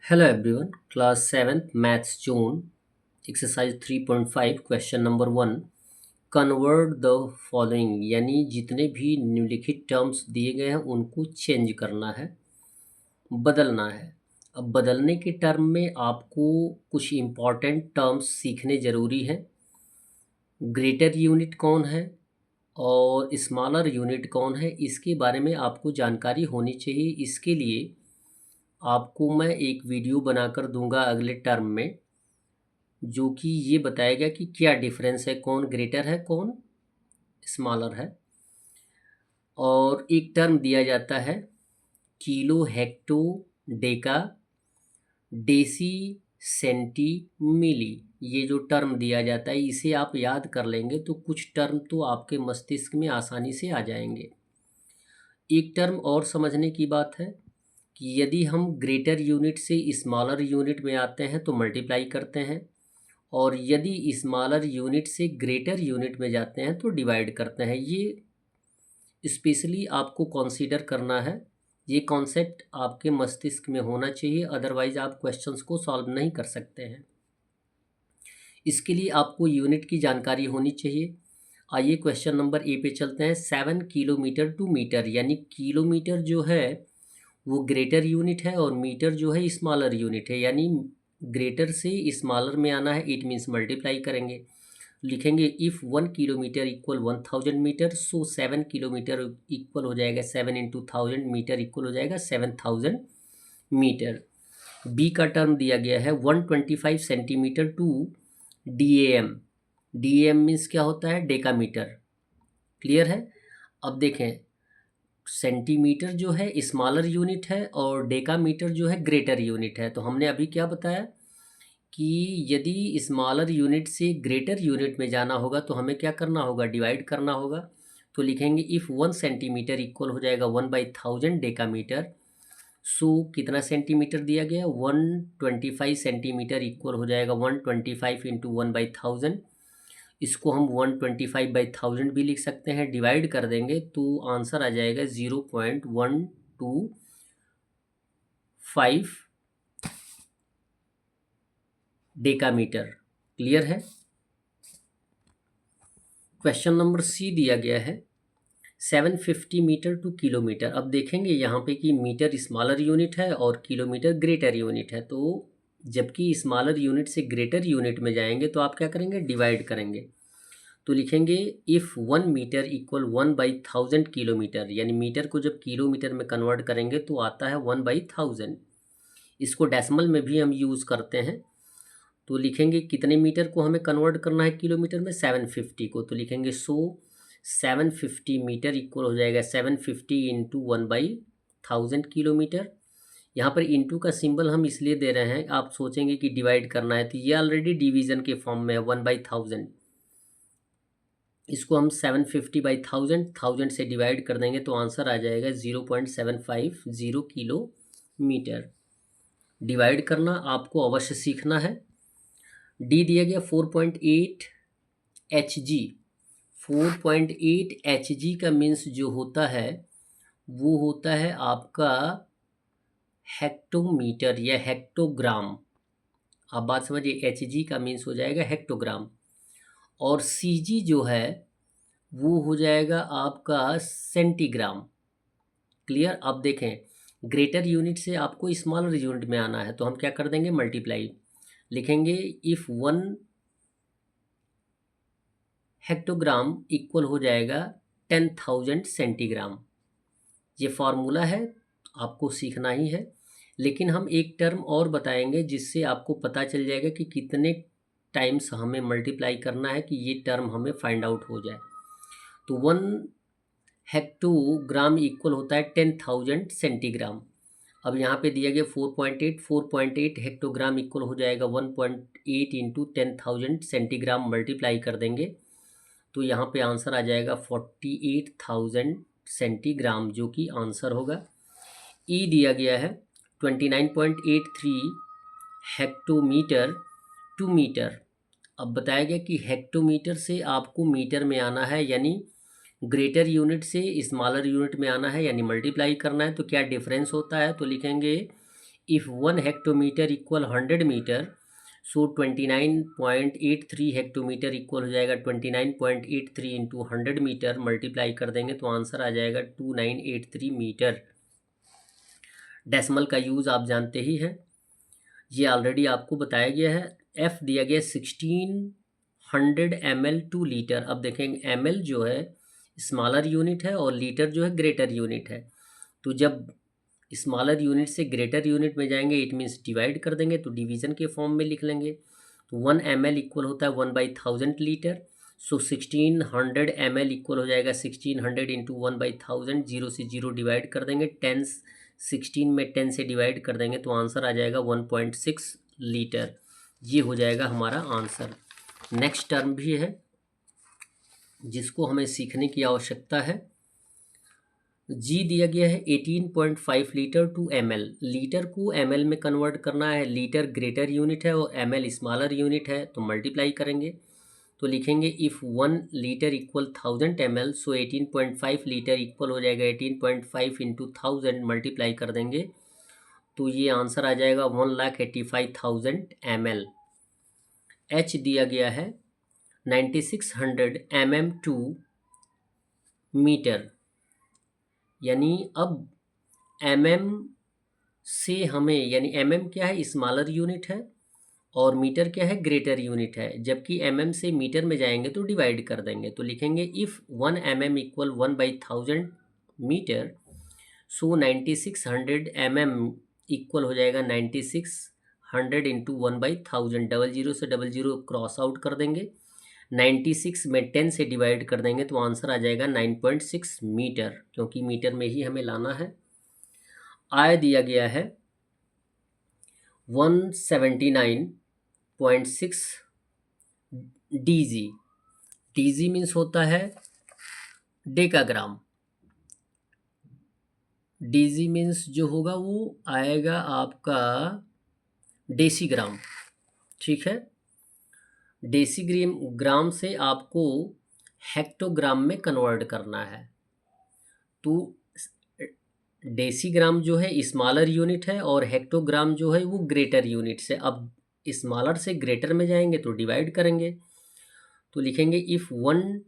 Hello everyone, class 7th maths zone exercise 3.5 question number 1 convert the following यानी जितने भी निम्नलिखित टर्म्स दिए गए हैं उनको चेंज करना है, बदलना है। अब बदलने के टर्म में आपको कुछ इम्पॉर्टेंट टर्म्स सीखने ज़रूरी हैं। ग्रेटर यूनिट कौन है और स्मॉलर यूनिट कौन है, इसके बारे में आपको जानकारी होनी चाहिए। इसके लिए आपको मैं एक वीडियो बनाकर दूंगा अगले टर्म में, जो कि ये बताएगा कि क्या डिफरेंस है, कौन ग्रेटर है कौन स्मॉलर है। और एक टर्म दिया जाता है kilo hecto deca deci centi milli. ये जो टर्म दिया जाता है इसे आप याद कर लेंगे तो कुछ टर्म तो आपके मस्तिष्क में आसानी से आ जाएंगे। एक टर्म और समझने की बात है कि यदि हम ग्रेटर यूनिट से स्मॉलर यूनिट में आते हैं तो मल्टीप्लाई करते हैं, और यदि स्मॉलर यूनिट से ग्रेटर यूनिट में जाते हैं तो डिवाइड करते हैं। ये स्पेशली आपको कंसीडर करना है, ये कॉन्सेप्ट आपके मस्तिष्क में होना चाहिए, अदरवाइज आप क्वेश्चंस को सॉल्व नहीं कर सकते हैं। इसके लिए आपको यूनिट की जानकारी होनी चाहिए। आइए क्वेश्चन नंबर ए पे चलते हैं। 7 किलोमीटर टू मीटर, यानी किलोमीटर जो है वो ग्रेटर यूनिट है और मीटर जो है स्मॉलर यूनिट है। यानी ग्रेटर से स्मॉलर में आना है, इट मीन्स मल्टीप्लाई करेंगे। लिखेंगे if 1 kilometre equal 1000 metre, so 7 kilometre equal हो जाएगा 7 इंटू 1000 मीटर इक्वल हो जाएगा 7000 मीटर। बी का टर्म दिया गया है 125 centimetre to D M. D M means क्या होता है, डेकामीटर। क्लियर है। अब देखें, सेंटीमीटर जो है स्मॉलर यूनिट है और डेकामीटर जो है ग्रेटर यूनिट है। तो हमने अभी क्या बताया कि यदि स्मॉलर यूनिट से ग्रेटर यूनिट में जाना होगा तो हमें क्या करना होगा, डिवाइड करना होगा। तो लिखेंगे इफ़ 1 सेंटीमीटर इक्वल हो जाएगा 1/1000 डेकामीटर, सो कितना सेंटीमीटर दिया गया, 125 सेंटीमीटर इक्वल हो जाएगा 125 इंटू 1/1000। इसको हम 125/1000 भी लिख सकते हैं। डिवाइड कर देंगे तो आंसर आ जाएगा 0.125 डेकामीटर। क्लियर है। क्वेश्चन नंबर सी दिया गया है 750 मीटर टू किलोमीटर। अब देखेंगे यहाँ पे कि मीटर स्मॉलर यूनिट है और किलोमीटर ग्रेटर यूनिट है। तो जबकि स्मॉलर यूनिट से ग्रेटर यूनिट में जाएंगे तो आप क्या करेंगे, डिवाइड करेंगे। तो लिखेंगे इफ़ 1 मीटर इक्वल 1/1000 किलोमीटर, यानी मीटर को जब किलोमीटर में कन्वर्ट करेंगे तो आता है 1/1000। इसको डेसिमल में भी हम यूज़ करते हैं। तो लिखेंगे कितने मीटर को हमें कन्वर्ट करना है किलोमीटर में, 750 को। तो लिखेंगे 750 मीटर इक्वल हो जाएगा 750 इंटू 1/1000 किलोमीटर। यहाँ पर इंटू का सिंबल हम इसलिए दे रहे हैं, आप सोचेंगे कि डिवाइड करना है, तो ये ऑलरेडी डिवीजन के फॉर्म में है 1/1000। इसको हम 750/1000 1000 से डिवाइड कर देंगे तो आंसर आ जाएगा 0.750 किलोमीटर। डिवाइड करना आपको अवश्य सीखना है। डी दिया गया 4.8 एच जी। 4.8 एच जी का मीन्स जो होता है वो होता है आपका हेक्टोमीटर या हेक्टोग्राम। आप बात समझिए, एच जी का मीन्स हो जाएगा हेक्टोग्राम, और सी जी जो है वो हो जाएगा आपका सेंटीग्राम। क्लियर। अब देखें, ग्रेटर यूनिट से आपको स्मॉलर यूनिट में आना है तो हम क्या कर देंगे, मल्टीप्लाई। लिखेंगे इफ़ 1 हेक्टोग्राम इक्वल हो जाएगा 10,000 सेंटीग्राम। ये फार्मूला है, आपको सीखना ही है। लेकिन हम एक टर्म और बताएंगे जिससे आपको पता चल जाएगा कि कितने टाइम्स हमें मल्टीप्लाई करना है कि ये टर्म हमें फाइंड आउट हो जाए। तो 1 हेक्टोग्राम इक्वल होता है 10,000 सेंटीग्राम। अब यहाँ पे दिया गया 4.8 हेक्टोग्राम इक्वल हो जाएगा 1.8 इंटू 10,000 सेंटीग्राम, मल्टीप्लाई कर देंगे तो यहाँ पे आंसर आ जाएगा 48,000 सेंटीग्राम, जो कि आंसर होगा। ई दिया गया है 29.83 हेक्टोमीटर टू मीटर। अब बताया गया कि हेक्टोमीटर से आपको मीटर में आना है, यानी ग्रेटर यूनिट से स्मॉलर यूनिट में आना है, यानी मल्टीप्लाई करना है। तो क्या डिफरेंस होता है, तो लिखेंगे if 1 hectometre equal 100 metre, so 29.83 hectometre equal हो जाएगा 29.83 इंटू 100 मीटर, मल्टीप्लाई कर देंगे तो आंसर आ जाएगा 2983 मीटर। डेसिमल का यूज़ आप जानते ही हैं, ये ऑलरेडी आपको बताया गया है। एफ दिया गया 1600 ml टू लीटर। अब देखेंगे ml जो है स्मॉलर यूनिट है और लीटर जो है ग्रेटर यूनिट है। तो जब स्मॉलर यूनिट से ग्रेटर यूनिट में जाएंगे इट मीन्स डिवाइड कर देंगे, तो डिवीज़न के फॉर्म में लिख लेंगे। तो 1 ml इक्वल होता है 1/1000 लीटर। सो 1600 ml इक्वल हो जाएगा 1600 इंटू 1/1000, 0 से 0 डिवाइड कर देंगे, 16 में 10 से डिवाइड कर देंगे तो आंसर आ जाएगा 1.6 लीटर। ये हो जाएगा हमारा आंसर। नेक्स्ट टर्म भी है जिसको हमें सीखने की आवश्यकता है। जी दिया गया है 18.5 लीटर टू ml। लीटर को ml में कन्वर्ट करना है। लीटर ग्रेटर यूनिट है और ml स्मॉलर यूनिट है, तो मल्टीप्लाई करेंगे तो लिखेंगे if 1 litre equal 1000 ml, so 18.5 litre equal हो जाएगा 18.5 इंटू 1000, मल्टीप्लाई कर देंगे तो ये आंसर आ जाएगा 1,85,000 ml। एच दिया गया है 9600 mm टू मीटर, यानी अब mm से हमें, यानी mm क्या है स्मॉलर यूनिट है और मीटर क्या है ग्रेटर यूनिट है, जबकि mm से मीटर में जाएंगे तो डिवाइड कर देंगे तो लिखेंगे if 1 mm equal 1/1000 metre, so 9600 mm equal हो जाएगा 9600 इंटू 1/1000, 00 से 00 क्रॉस आउट कर देंगे, 96 में 10 से डिवाइड कर देंगे तो आंसर आ जाएगा 9.6 मीटर, क्योंकि मीटर में ही हमें लाना है। आय दिया गया है 179.6 डीजी। डीजी मीन्स होता है डेकाग्राम। डीजी मीन्स जो होगा वो आएगा आपका डेसीग्राम, ठीक है। डेसीग्राम से आपको हेक्टोग्राम में कन्वर्ट करना है। तो डेसीग्राम जो है स्मॉलर यूनिट है और हेक्टोग्राम जो है वो ग्रेटर यूनिट से। अब स्मॉलर से ग्रेटर में जाएंगे तो डिवाइड करेंगे तो लिखेंगे इफ़ 1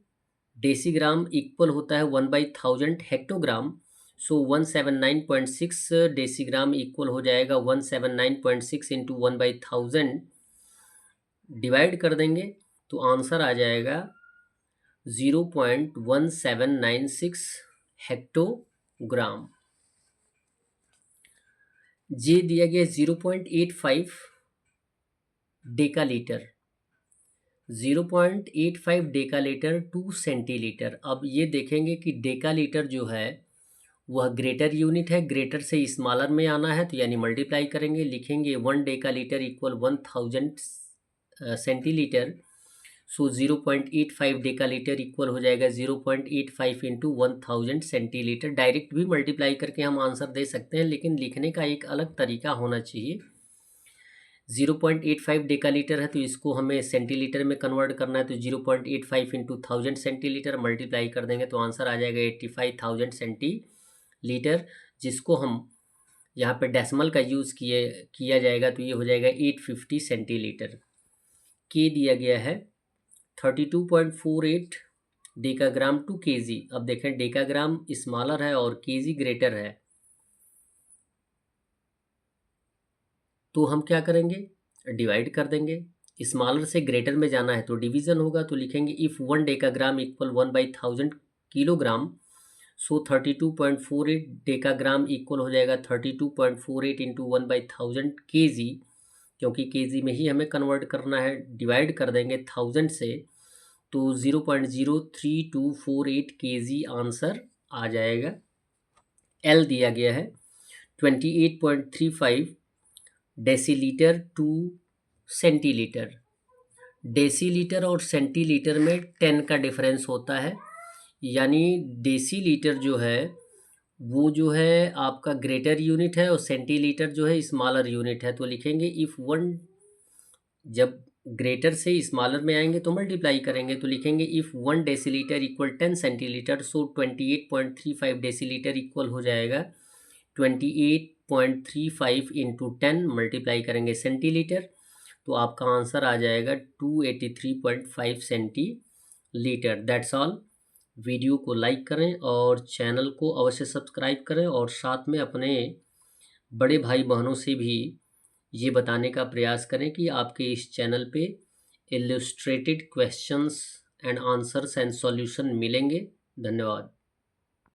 डेसीग्राम इक्वल होता है 1/1000 हेक्टोग्राम, सो 179.6 डेसीग्राम इक्वल हो जाएगा 179.6 इंटू 1/1000, डिवाइड कर देंगे तो आंसर आ जाएगा 0.1796 हेक्टोग्राम। जे दिया गया 0.85 डेकालीटर। 0.85 डेकालीटर टू सेंटीलीटर। अब ये देखेंगे कि डेकालीटर जो है वह ग्रेटर यूनिट है, ग्रेटर से स्मॉलर में आना है तो यानी मल्टीप्लाई करेंगे, लिखेंगे 1 डेकालीटर इक्वल 1000 सेंटीलीटर, सो 0.85 डेकालीटर इक्वल हो जाएगा 0.85 इंटू 1000 सेंटीलीटर। डायरेक्ट भी मल्टीप्लाई करके हम आंसर दे सकते हैं, लेकिन लिखने का एक अलग तरीका होना चाहिए। 0.85 डेकालीटर है तो इसको हमें सेंटीलीटर में कन्वर्ट करना है, तो 0.85 इंटू 1000 सेंटीलीटर मल्टीप्लाई कर देंगे तो आंसर आ जाएगा 85,000 सेंटीलीटर, जिसको हम यहाँ पे डेसिमल का यूज़ किया जाएगा तो ये हो जाएगा 850 सेंटीलीटर। के दिया गया है 32.48 डेकाग्राम टू केजी। अब देखें डेकाग्राम स्मॉलर है और केजी ग्रेटर है, तो हम क्या करेंगे डिवाइड कर देंगे। स्मॉलर से ग्रेटर में जाना है तो डिवीज़न होगा, तो लिखेंगे if 1 decagram equal 1/1000 kilogram, so 32.48 decagram equal हो जाएगा 32.48 इंटू 1/1000 केजी, क्योंकि केजी में ही हमें कन्वर्ट करना है, डिवाइड कर देंगे 1000 से तो 0.03248 केजी आंसर आ जाएगा। एल दिया गया है 28.35 डेसीलीटर टू सेंटीलीटर। डेसीलीटर और सेंटीलीटर में 10 का डिफरेंस होता है, यानी डेसीलीटर जो है वो जो है आपका ग्रेटर यूनिट है और सेंटीलीटर जो है स्मॉलर यूनिट है। तो लिखेंगे इफ़ 1, जब ग्रेटर से स्मॉलर में आएंगे तो मल्टीप्लाई करेंगे तो लिखेंगे if 1 decilitre equal 10 centilitre, so 28.35 decilitre equal हो जाएगा 8.35 इंटू 10 मल्टीप्लाई करेंगे सेंटीलीटर, तो आपका आंसर आ जाएगा 283.5 सेंटीलीटर। That's all. वीडियो को लाइक करें और चैनल को अवश्य सब्सक्राइब करें, और साथ में अपने बड़े भाई बहनों से भी ये बताने का प्रयास करें कि आपके इस चैनल पे illustrated questions and answers and solution मिलेंगे। धन्यवाद।